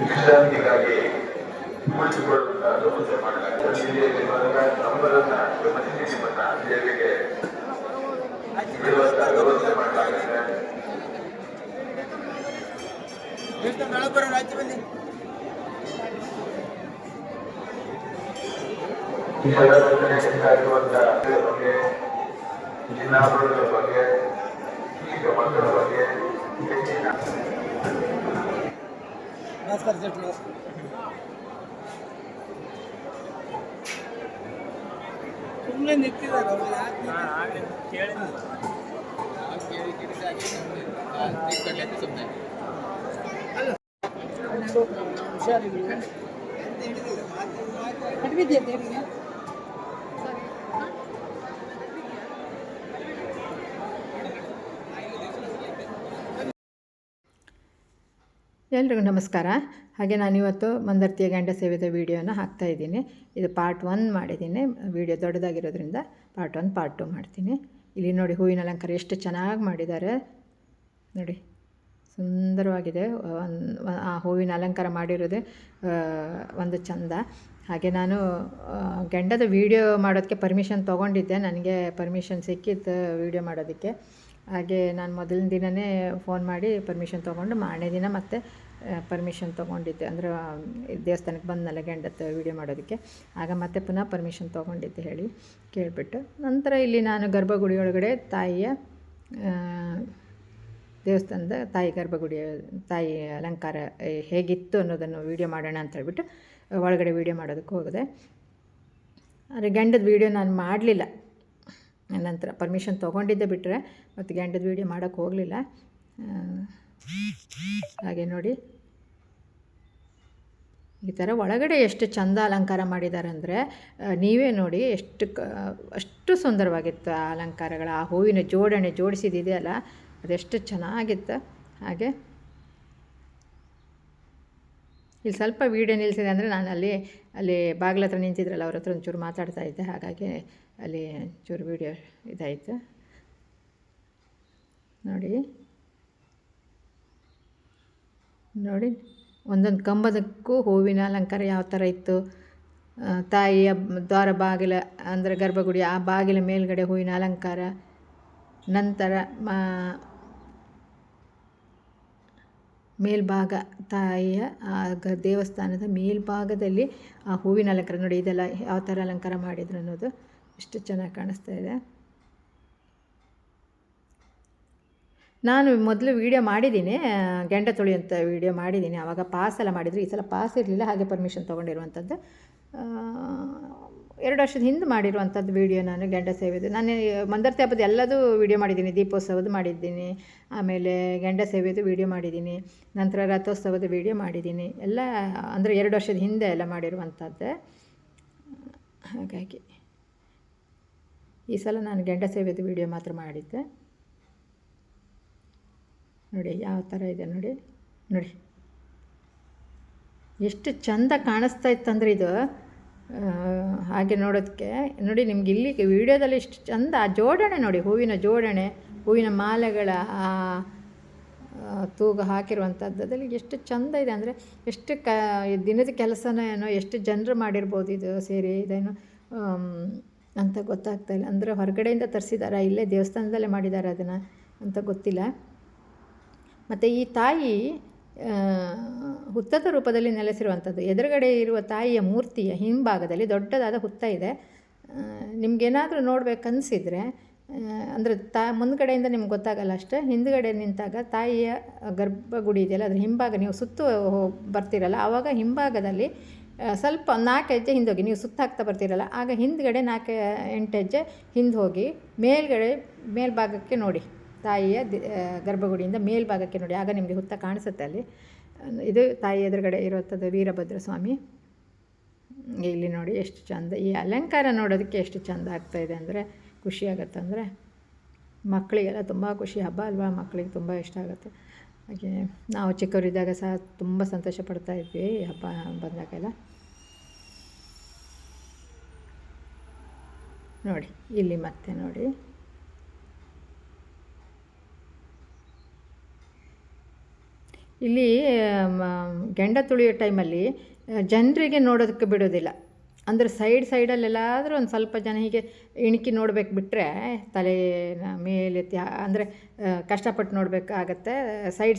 ವಿಶ್ರಾಂತಿಗಾಗಿ ಕುಳಿತುಕೊಳ್ಳುತ್ತಾ ವ್ಯವಸ್ಥೆ ಮಾಡಲಾಗಿದೆ. ನಮ್ಮದನ್ನ ನಿಮ್ಮನ್ನ ಸೇವೆಗೆ ಬಿಡುವಂತ ವ್ಯವಸ್ಥೆ ಮಾಡಲಾಗಿದೆ. ಬಗ್ಗೆ ಚಿನ್ನಾಭರಣಗಳ ಬಗ್ಗೆ ಈಗ ಮಕ್ಕಳ ಬಗ್ಗೆ ಹೆಚ್ಚಿನ ಸುಮ್ಮನೆ ನಿಂತಿದ್ದಾರೆ ಎಲ್ರಿಗೂ ನಮಸ್ಕಾರ. ಹಾಗೆ ನಾನಿವತ್ತು ಮಂದರ್ತಿಯ ಗಂಡ ಸೇವೆದ ವೀಡಿಯೋನ ಹಾಕ್ತಾಯಿದ್ದೀನಿ. ಇದು ಪಾರ್ಟ್ 1 ಮಾಡಿದ್ದೀನಿ. ವೀಡಿಯೋ ದೊಡ್ಡದಾಗಿರೋದ್ರಿಂದ ಪಾರ್ಟ್ 1 ಪಾರ್ಟ್ 2 ಮಾಡ್ತೀನಿ. ಇಲ್ಲಿ ನೋಡಿ ಹೂವಿನ ಅಲಂಕಾರ ಎಷ್ಟು ಚೆನ್ನಾಗಿ ಮಾಡಿದ್ದಾರೆ ನೋಡಿ, ಸುಂದರವಾಗಿದೆ. ಆ ಹೂವಿನ ಅಲಂಕಾರ ಮಾಡಿರೋದೇ ಒಂದು ಚಂದ. ಹಾಗೆ ನಾನು ಗಂಡದ ವೀಡಿಯೋ ಮಾಡೋದಕ್ಕೆ ಪರ್ಮಿಷನ್ ತೊಗೊಂಡಿದ್ದೆ. ನನಗೆ ಪರ್ಮಿಷನ್ ಸಿಕ್ಕಿತ್ತು ವೀಡಿಯೋ ಮಾಡೋದಕ್ಕೆ. ಹಾಗೆ ನಾನು ಮೊದಲನೇ ದಿನವೇ ಫೋನ್ ಮಾಡಿ ಪರ್ಮಿಷನ್ ತೊಗೊಂಡು ಮಾರನೇ ದಿನ ಮತ್ತೆ ಪರ್ಮಿಷನ್ ತೊಗೊಂಡಿದ್ದೆ. ಅಂದರೆ ದೇವಸ್ಥಾನಕ್ಕೆ ಬಂದನಲ್ಲ ಗಂಡದ ವೀಡಿಯೋ ಮಾಡೋದಕ್ಕೆ, ಆಗ ಮತ್ತೆ ಪುನಃ ಪರ್ಮಿಷನ್ ತೊಗೊಂಡಿದ್ದೆ ಹೇಳಿ ಕೇಳಿಬಿಟ್ಟು. ನಂತರ ಇಲ್ಲಿ ನಾನು ಗರ್ಭಗುಡಿ ಒಳಗಡೆ ತಾಯಿಯ ದೇವಸ್ಥಾನದ ತಾಯಿ ಗರ್ಭಗುಡಿಯ ತಾಯಿ ಅಲಂಕಾರ ಹೇಗಿತ್ತು ಅನ್ನೋದನ್ನು ವೀಡಿಯೋ ಮಾಡೋಣ ಅಂತ ಹೇಳ್ಬಿಟ್ಟು ಒಳಗಡೆ ವೀಡಿಯೋ ಮಾಡೋದಕ್ಕೆ ಹೋಗಿದೆ. ಆದರೆ ಗಂಡದ ವೀಡಿಯೋ ನಾನು ಮಾಡಲಿಲ್ಲ. ನಂತರ ಪರ್ಮಿಷನ್ ತೊಗೊಂಡಿದ್ದೆ ಬಿಟ್ಟರೆ ಮತ್ತು ಗಂಡದ ವೀಡಿಯೋ ಮಾಡೋಕ್ಕೆ ಹೋಗಲಿಲ್ಲ. ಹಾಗೆ ನೋಡಿ ಈ ಥರ ಒಳಗಡೆ ಎಷ್ಟು ಚಂದ ಅಲಂಕಾರ ಮಾಡಿದ್ದಾರೆ ಅಂದರೆ ನೀವೇ ನೋಡಿ ಅಷ್ಟು ಸುಂದರವಾಗಿತ್ತು ಆ ಅಲಂಕಾರಗಳ. ಆ ಹೂವಿನ ಜೋಡಣೆ ಜೋಡಿಸಿದೆಯಲ್ಲ ಅದೆಷ್ಟು ಚೆನ್ನಾಗಿತ್ತು. ಹಾಗೆ ಇಲ್ಲಿ ಸ್ವಲ್ಪ ವೀಡಿಯೋ ನಿಲ್ಲಿಸಿದೆ ಅಂದರೆ ನಾನು ಅಲ್ಲಿ ಬಾಗಿಲ ಹತ್ರ ನಿಂತಿದ್ರಲ್ಲ ಅವ್ರ ಹತ್ರ ಒಂಚೂರು ಮಾತಾಡ್ತಾ ಇದ್ದೆ, ಹಾಗಾಗಿ ಅಲ್ಲಿ ಚೂರು ವೀಡಿಯೋ ಇದಾಯಿತು ನೋಡಿ. ನೋಡಿ ಒಂದೊಂದು ಕಂಬದಕ್ಕೂ ಹೂವಿನ ಅಲಂಕಾರ ಯಾವ ಥರ ಇತ್ತು. ತಾಯಿಯ ದ್ವಾರ ಬಾಗಿಲ ಅಂದರೆ ಗರ್ಭಗುಡಿ ಆ ಬಾಗಿಲ ಮೇಲ್ಗಡೆ ಹೂವಿನ ಅಲಂಕಾರ. ನಂತರ ಮೇಲ್ಭಾಗ ತಾಯಿಯ ಆ ದೇವಸ್ಥಾನದ ಮೇಲ್ಭಾಗದಲ್ಲಿ ಆ ಹೂವಿನ ಅಲಂಕಾರ ನೋಡಿ. ಇದೆಲ್ಲ ಯಾವ ಥರ ಅಲಂಕಾರ ಮಾಡಿದ್ರು ಅನ್ನೋದು ಎಷ್ಟು ಚೆನ್ನಾಗಿ ಕಾಣಿಸ್ತಾ ಇದೆ. ನಾನು ಮೊದಲು ವೀಡಿಯೋ ಮಾಡಿದ್ದೀನಿ, ಗಂಡ ತೊಳೆಯುವಂಥ ವೀಡಿಯೋ ಮಾಡಿದ್ದೀನಿ. ಆವಾಗ ಪಾಸ್ ಎಲ್ಲ ಮಾಡಿದ್ರು. ಈ ಸಲ ಪಾಸ್ ಇರಲಿಲ್ಲ, ಹಾಗೆ ಪರ್ಮಿಷನ್ ತೊಗೊಂಡಿರುವಂಥದ್ದು. 2 ವರ್ಷದ ಹಿಂದೆ ಮಾಡಿರುವಂಥದ್ದು ವೀಡಿಯೋ ನಾನು ಗಂಡ ಸೇವೆದು. ನಾನು ಮಂದರ್ತಿ ಹಬ್ಬದ ಎಲ್ಲದೂ ವೀಡಿಯೋ ಮಾಡಿದ್ದೀನಿ. ದೀಪೋತ್ಸವದ ಮಾಡಿದ್ದೀನಿ, ಆಮೇಲೆ ಗಂಡ ಸೇವೆದು ವೀಡಿಯೋ ಮಾಡಿದ್ದೀನಿ, ನಂತರ ರಥೋತ್ಸವದ ವೀಡಿಯೋ ಮಾಡಿದ್ದೀನಿ. ಎಲ್ಲ ಅಂದರೆ 2 ವರ್ಷದ ಹಿಂದೆ ಎಲ್ಲ ಮಾಡಿರುವಂಥದ್ದೇ. ಹಾಗಾಗಿ ಈ ಸಲ ನಾನು ಗಂಡ ಸೇವೆದು ವೀಡಿಯೋ ಮಾತ್ರ ಮಾಡಿದ್ದೆ. ನೋಡಿ ಯಾವ ಥರ ಇದೆ ನೋಡಿ. ನೋಡಿ ಎಷ್ಟು ಚೆಂದ ಕಾಣಿಸ್ತಾ ಇತ್ತಂದರೆ ಇದು ಹಾಗೆ ನೋಡೋದಕ್ಕೆ. ನೋಡಿ ನಿಮ್ಗೆ ಇಲ್ಲಿ ವಿಡಿಯೋದಲ್ಲಿ ಇಷ್ಟು ಚೆಂದ ಆ ಜೋಡಣೆ ನೋಡಿ, ಹೂವಿನ ಜೋಡಣೆ, ಹೂವಿನ ಮಾಲೆಗಳ ಆ ತೂಗು ಹಾಕಿರುವಂಥದ್ದಲ್ಲಿ ಎಷ್ಟು ಚೆಂದ ಇದೆ ಅಂದರೆ ಎಷ್ಟು ದಿನದ ಕೆಲಸನೋ ಏನೋ, ಎಷ್ಟು ಜನರು ಮಾಡಿರ್ಬೋದು ಇದು ಸೇರಿ, ಇದೇನು ಅಂತ ಗೊತ್ತಾಗ್ತಾಯಿಲ್ಲ. ಅಂದರೆ ಹೊರಗಡೆಯಿಂದ ತರಿಸಿದಾರ ಇಲ್ಲೇ ದೇವಸ್ಥಾನದಲ್ಲೇ ಮಾಡಿದ್ದಾರೆ ಅದನ್ನು ಅಂತ ಗೊತ್ತಿಲ್ಲ. ಮತ್ತು ಈ ತಾಯಿ ಹುತ್ತದ ರೂಪದಲ್ಲಿ ನೆಲೆಸಿರುವಂಥದ್ದು. ಎದುರುಗಡೆ ಇರುವ ತಾಯಿಯ ಮೂರ್ತಿಯ ಹಿಂಭಾಗದಲ್ಲಿ ದೊಡ್ಡದಾದ ಹುತ್ತ ಇದೆ. ನಿಮಗೇನಾದರೂ ನೋಡ್ಬೇಕನ್ನಿಸಿದರೆ ಅಂದರೆ ಮುಂದ್ಗಡೆಯಿಂದ ನಿಮ್ಗೆ ಗೊತ್ತಾಗಲ್ಲ ಅಷ್ಟೇ, ಹಿಂದ್ಗಡೆ ನಿಂತಾಗ ತಾಯಿಯ ಗರ್ಭಗುಡಿ ಇದೆಯಲ್ಲ ಅದ್ರ ಹಿಂಭಾಗ ನೀವು ಸುತ್ತು ಬರ್ತೀರಲ್ಲ, ಆವಾಗ ಹಿಂಭಾಗದಲ್ಲಿ ಸ್ವಲ್ಪ 4 ಹೆಜ್ಜೆ ಹಿಂದೋಗಿ, ನೀವು ಸುತ್ತ ಹಾಕ್ತಾ ಬರ್ತೀರಲ್ಲ ಆಗ ಹಿಂದ್ಗಡೆ 4-8 ಹೆಜ್ಜೆ ಹಿಂದೆ ಹೋಗಿ ಮೇಲ್ಭಾಗಕ್ಕೆ ನೋಡಿ, ತಾಯಿಯ ಗರ್ಭಗುಡಿಯಿಂದ ಮೇಲ್ಭಾಗಕ್ಕೆ ನೋಡಿ, ಆಗ ನಿಮಗೆ ಹುತ್ತ ಕಾಣಿಸುತ್ತೆ ಅಲ್ಲಿ. ಇದು ತಾಯಿ ಎದುರುಗಡೆ ಇರುವಂಥದ್ದು ವೀರಭದ್ರ ಸ್ವಾಮಿ. ಇಲ್ಲಿ ನೋಡಿ ಎಷ್ಟು ಚೆಂದ, ಈ ಅಲಂಕಾರ ನೋಡೋದಕ್ಕೆ ಎಷ್ಟು ಚೆಂದ ಆಗ್ತಾಯಿದೆ ಅಂದರೆ ಖುಷಿಯಾಗತ್ತೆ. ಅಂದರೆ ಮಕ್ಕಳಿಗೆಲ್ಲ ತುಂಬ ಖುಷಿ, ಹಬ್ಬ ಅಲ್ವಾ, ಮಕ್ಕಳಿಗೆ ತುಂಬ ಇಷ್ಟ ಆಗುತ್ತೆ. ಹಾಗೆ ನಾವು ಚಿಕ್ಕವರಿದ್ದಾಗ ಸಹ ತುಂಬ ಸಂತೋಷ ಪಡ್ತಾಯಿದ್ವಿ ಈ ಹಬ್ಬ ಬಂದಾಗೆಲ್ಲ. ನೋಡಿ ಇಲ್ಲಿ ಮತ್ತೆ ನೋಡಿ, ಇಲ್ಲಿ ಗೆಂಡ ತುಳಿಯೋ ಟೈಮಲ್ಲಿ ಜನರಿಗೆ ನೋಡೋದಕ್ಕೆ ಬಿಡೋದಿಲ್ಲ. ಅಂದರೆ ಸೈಡಲ್ಲೆಲ್ಲಾದರೂ ಒಂದು ಸ್ವಲ್ಪ ಜನ ಹೀಗೆ ಇಣುಕಿ ನೋಡಬೇಕು ಬಿಟ್ಟರೆ, ತಲೆನ ಮೇಲೆತ್ತಿ ಅಂದರೆ ಕಷ್ಟಪಟ್ಟು ನೋಡಬೇಕಾಗತ್ತೆ.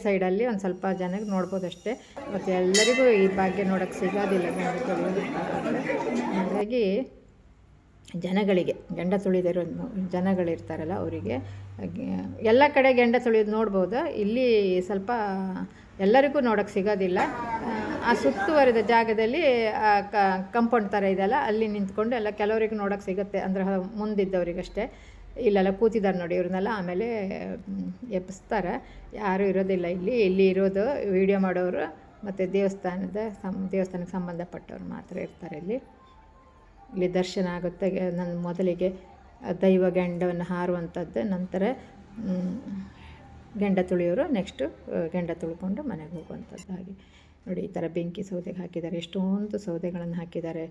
ಸೈಡಲ್ಲಿ ಒಂದು ಸ್ವಲ್ಪ ಜನಕ್ಕೆ ನೋಡ್ಬೋದಷ್ಟೇ, ಮತ್ತು ಎಲ್ಲರಿಗೂ ಈ ಭಾಗ್ಯ ನೋಡೋಕ್ಕೆ ಸಿಗೋದಿಲ್ಲ ಗೆಂಡ ತುಳಿಯೋದು. ಹಾಗಾಗಿ ಜನಗಳಿಗೆ, ಗೆಂಡ ತುಳಿದಿರೋ ಜನಗಳಿರ್ತಾರಲ್ಲ ಅವರಿಗೆ ಎಲ್ಲ ಕಡೆ ಗೆಂಡ ತುಳಿಯೋದು ನೋಡ್ಬೋದು. ಇಲ್ಲಿ ಸ್ವಲ್ಪ ಎಲ್ಲರಿಗೂ ನೋಡೋಕ್ಕೆ ಸಿಗೋದಿಲ್ಲ. ಆ ಸುತ್ತುವರಿದ ಜಾಗದಲ್ಲಿ ಕಂಪೌಂಡ್ ಥರ ಇದೆಯಲ್ಲ, ಅಲ್ಲಿ ನಿಂತ್ಕೊಂಡು ಎಲ್ಲ ಕೆಲವರಿಗೆ ನೋಡೋಕ್ಕೆ ಸಿಗುತ್ತೆ, ಅಂದರೆ ಮುಂದಿದ್ದವರಿಗಷ್ಟೇ. ಇಲ್ಲೆಲ್ಲ ಕೂತಿದ್ದಾರೆ ನೋಡಿ ಇವ್ರನ್ನೆಲ್ಲ ಆಮೇಲೆ ಎಬ್ಬಿಸ್ತಾರೆ, ಯಾರೂ ಇರೋದಿಲ್ಲ ಇಲ್ಲಿ ಇರೋದು ವೀಡಿಯೋ ಮಾಡೋರು ಮತ್ತು ದೇವಸ್ಥಾನಕ್ಕೆ ಸಂಬಂಧಪಟ್ಟವ್ರು ಮಾತ್ರ ಇರ್ತಾರೆ ಇಲ್ಲಿ ದರ್ಶನ ಆಗುತ್ತೆ. ನನ್ನ ಮೊದಲಿಗೆ ದೈವ ಗೆಂಡವನ್ನು ಹಾರುವಂಥದ್ದು, ನಂತರ ಗೆಂಡ ತುಳಿಯೋರು ನೆಕ್ಸ್ಟು ಗೆಂಡ ತುಳ್ಕೊಂಡು ಮನೆಗೆ ಹೋಗುವಂಥದ್ದು. ಹಾಗೆ ನೋಡಿ ಈ ಥರ ಬೆಂಕಿ ಸೌದೆಗೆ ಹಾಕಿದ್ದಾರೆ, ಎಷ್ಟೊಂದು ಸೌದೆಗಳನ್ನು ಹಾಕಿದ್ದಾರೆ.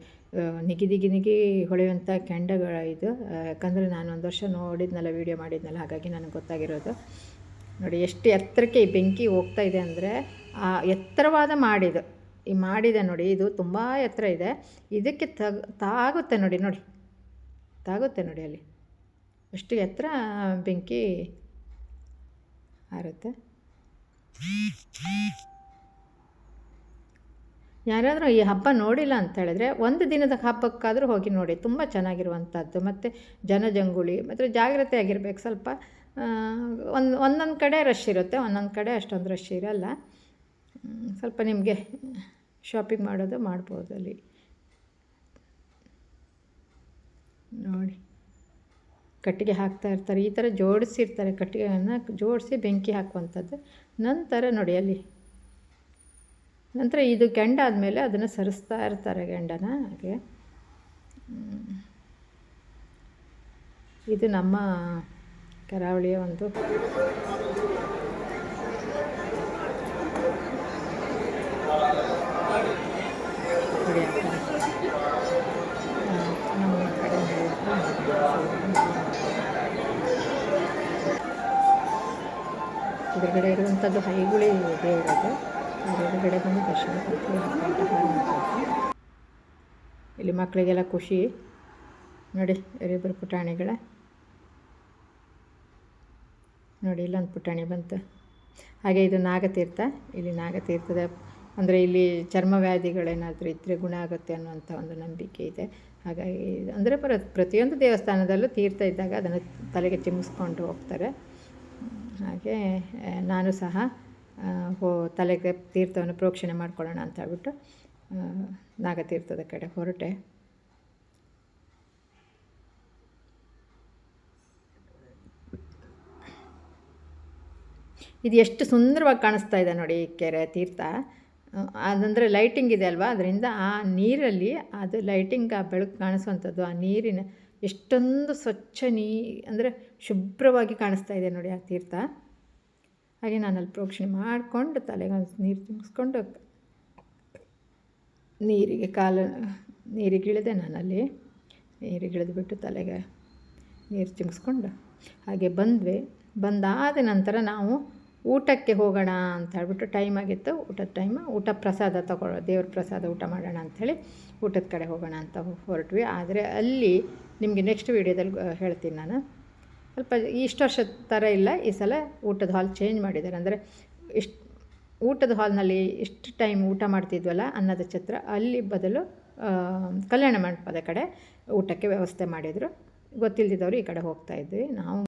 ನಿಗಿ ಹೊಳೆಯುವಂಥ ಕೆಂಡಗಳು ಇದು. ಯಾಕಂದರೆ ನಾನು ಒಂದು ವರ್ಷ ನೋಡಿದ್ನಲ್ಲ, ವೀಡಿಯೋ ಮಾಡಿದ್ನಲ್ಲ, ಹಾಗಾಗಿ ನನಗೆ ಗೊತ್ತಾಗಿರೋದು. ನೋಡಿ ಎಷ್ಟು ಎತ್ತರಕ್ಕೆ ಈ ಬೆಂಕಿ ಹೋಗ್ತಾ ಇದೆ ಅಂದರೆ, ಆ ಎತ್ತರವಾದ ಮಾಡಿದೆ ನೋಡಿ, ಇದು ತುಂಬ ಎತ್ತರ ಇದೆ. ಇದಕ್ಕೆ ತಾಗುತ್ತೆ ನೋಡಿ ಅಲ್ಲಿ ಅಷ್ಟು ಎತ್ತರ ಬೆಂಕಿ ಹಾರುತ್ತೆ. ಯಾರಾದರೂ ಈ ಹಬ್ಬ ನೋಡಿಲ್ಲ ಅಂತ ಹೇಳಿದ್ರೆ ಒಂದು ದಿನದ ಹಬ್ಬಕ್ಕಾದರೂ ಹೋಗಿ ನೋಡಿ, ತುಂಬ ಚೆನ್ನಾಗಿರುವಂಥದ್ದು. ಮತ್ತು ಜನಜಂಗುಳಿ ಮತ್ತು ಜಾಗ್ರತೆ ಆಗಿರ್ಬೇಕು ಸ್ವಲ್ಪ. ಒಂದೊಂದು ಕಡೆ ರಶ್ ಇರುತ್ತೆ, ಒಂದೊಂದು ಕಡೆ ಅಷ್ಟೊಂದು ರಶ್ ಇರಲ್ಲ. ಸ್ವಲ್ಪ ನಿಮಗೆ ಶಾಪಿಂಗ್ ಮಾಡ್ಬೋದು ಅಲ್ಲಿ ನೋಡಿ. ಕಟ್ಟಿಗೆ ಹಾಕ್ತಾ ಇರ್ತಾರೆ, ಈ ಥರ ಜೋಡಿಸಿರ್ತಾರೆ, ಕಟ್ಟಿಗೆಯನ್ನು ಜೋಡಿಸಿ ಬೆಂಕಿ ಹಾಕುವಂಥದ್ದು. ನಂತರ ನೋಡಿ ಅಲ್ಲಿ, ನಂತರ ಇದು ಗೆಂಡ ಆದಮೇಲೆ ಅದನ್ನು ಸರಿಸ್ತಾ ಇರ್ತಾರೆ ಗೆಂಡನ. ಹಾಗೆ ಇದು ನಮ್ಮ ಕರಾವಳಿಯ ಒಂದು ನಮ್ಮ ಕಡೆ ಎದುರುಗಡೆ ಇರುವಂಥದ್ದು ಹೈಗುಳಿ ದೇವರದು. ಎದುರುಗಡೆ ಬಂದು ದರ್ಶನ ಇಲ್ಲಿ ಮಕ್ಕಳಿಗೆಲ್ಲ ಖುಷಿ ನೋಡಿ. ಇವರಿಬ್ಬರು ಪುಟಾಣಿಗಳ ನೋಡಿ, ಇಲ್ಲೊಂದು ಪುಟಾಣಿ ಬಂತು. ಹಾಗೆ ಇದು ನಾಗತೀರ್ಥ. ಇಲ್ಲಿ ನಾಗತೀರ್ಥದ ಅಂದರೆ ಇಲ್ಲಿ ಚರ್ಮವ್ಯಾಧಿಗಳೇನಾದರೂ ಇದ್ದರೆ ಗುಣ ಆಗುತ್ತೆ ಅನ್ನುವಂಥ ಒಂದು ನಂಬಿಕೆ ಇದೆ. ಹಾಗಾಗಿ ಅಂದರೆ ಪ್ರತಿಯೊಂದು ದೇವಸ್ಥಾನದಲ್ಲೂ ತೀರ್ಥ ಇದ್ದಾಗ ಅದನ್ನು ತಲೆಗೆ ಚಿಮ್ಮಿಸ್ಕೊಂಡು ಹೋಗ್ತಾರೆ. ಹಾಗೆ ನಾನು ಸಹ ತಲೆಗೆ ತೀರ್ಥವನ್ನು ಪ್ರೋಕ್ಷಣೆ ಮಾಡ್ಕೊಳ್ಳೋಣ ಅಂತ ಹೇಳ್ಬಿಟ್ಟು ನಾಗತೀರ್ಥದ ಕಡೆ ಹೊರಟೆ. ಇದು ಎಷ್ಟು ಸುಂದರವಾಗಿ ಕಾಣಿಸ್ತಾ ಇದೆ ನೋಡಿ ಈ ಕೆರೆ ತೀರ್ಥ. ಅದಂದರೆ ಲೈಟಿಂಗ್ ಇದೆ ಅಲ್ವಾ, ಅದರಿಂದ ಆ ನೀರಲ್ಲಿ ಅದು ಲೈಟಿಂಗ್ ಆ ಬೆಳಕು ಕಾಣಿಸುವಂಥದ್ದು, ಆ ನೀರಿನ ಎಷ್ಟೊಂದು ಸ್ವಚ್ಛ ಅಂದರೆ ಶುಭ್ರವಾಗಿ ಕಾಣಿಸ್ತಾ ಇದೆ ನೋಡಿ ಆ ತೀರ್ಥ. ಹಾಗೆ ನಾನು ಅಲ್ಲಿ ಪ್ರೋಕ್ಷಣೆ ಮಾಡಿಕೊಂಡು ತಲೆಗೆ ನೀರು ತುಂಬಿಸ್ಕೊಂಡು ನೀರಿಗಿಳಿದೆ. ನಾನಲ್ಲಿ ನೀರಿಗಿಳಿದ್ಬಿಟ್ಟು ತಲೆಗೆ ನೀರು ಚಿಮ್ಮಿಸ್ಕೊಂಡು ಹಾಗೆ ಬಂದಾದ ನಂತರ ನಾವು ಊಟಕ್ಕೆ ಹೋಗೋಣ ಅಂತ ಹೇಳ್ಬಿಟ್ಟು ಟೈಮ್ ಆಗಿತ್ತು, ಊಟದ ಟೈಮ್. ಪ್ರಸಾದ ದೇವ್ರ ಪ್ರಸಾದ ಊಟ ಮಾಡೋಣ ಅಂಥೇಳಿ ಊಟದ ಕಡೆ ಹೋಗೋಣ ಅಂತ ಹೊರಟ್ವಿ. ಆದರೆ ಅಲ್ಲಿ ನಿಮಗೆ ನೆಕ್ಸ್ಟ್ ವೀಡಿಯೋದಲ್ಲಿ ಹೇಳ್ತೀನಿ ನಾನು. ಸ್ವಲ್ಪ ಇಷ್ಟು ವರ್ಷದ ಥರ ಇಲ್ಲ, ಈ ಸಲ ಊಟದ ಹಾಲ್ ಚೇಂಜ್ ಮಾಡಿದ್ದಾರೆ. ಅಂದರೆ ಊಟದ ಹಾಲ್ನಲ್ಲಿ ಇಷ್ಟು ಟೈಮ್ ಊಟ ಮಾಡ್ತಿದ್ವಲ್ಲ ಅನ್ನದ ಛತ್ರ, ಅಲ್ಲಿ ಬದಲು ಕಲ್ಯಾಣ ಮಂಟಪದ ಕಡೆ ಊಟಕ್ಕೆ ವ್ಯವಸ್ಥೆ ಮಾಡಿದರು. ಗೊತ್ತಿಲ್ಲದಿದ್ದವರು ಈ ಕಡೆ ಹೋಗ್ತಾಯಿದ್ವಿ ನಾವು.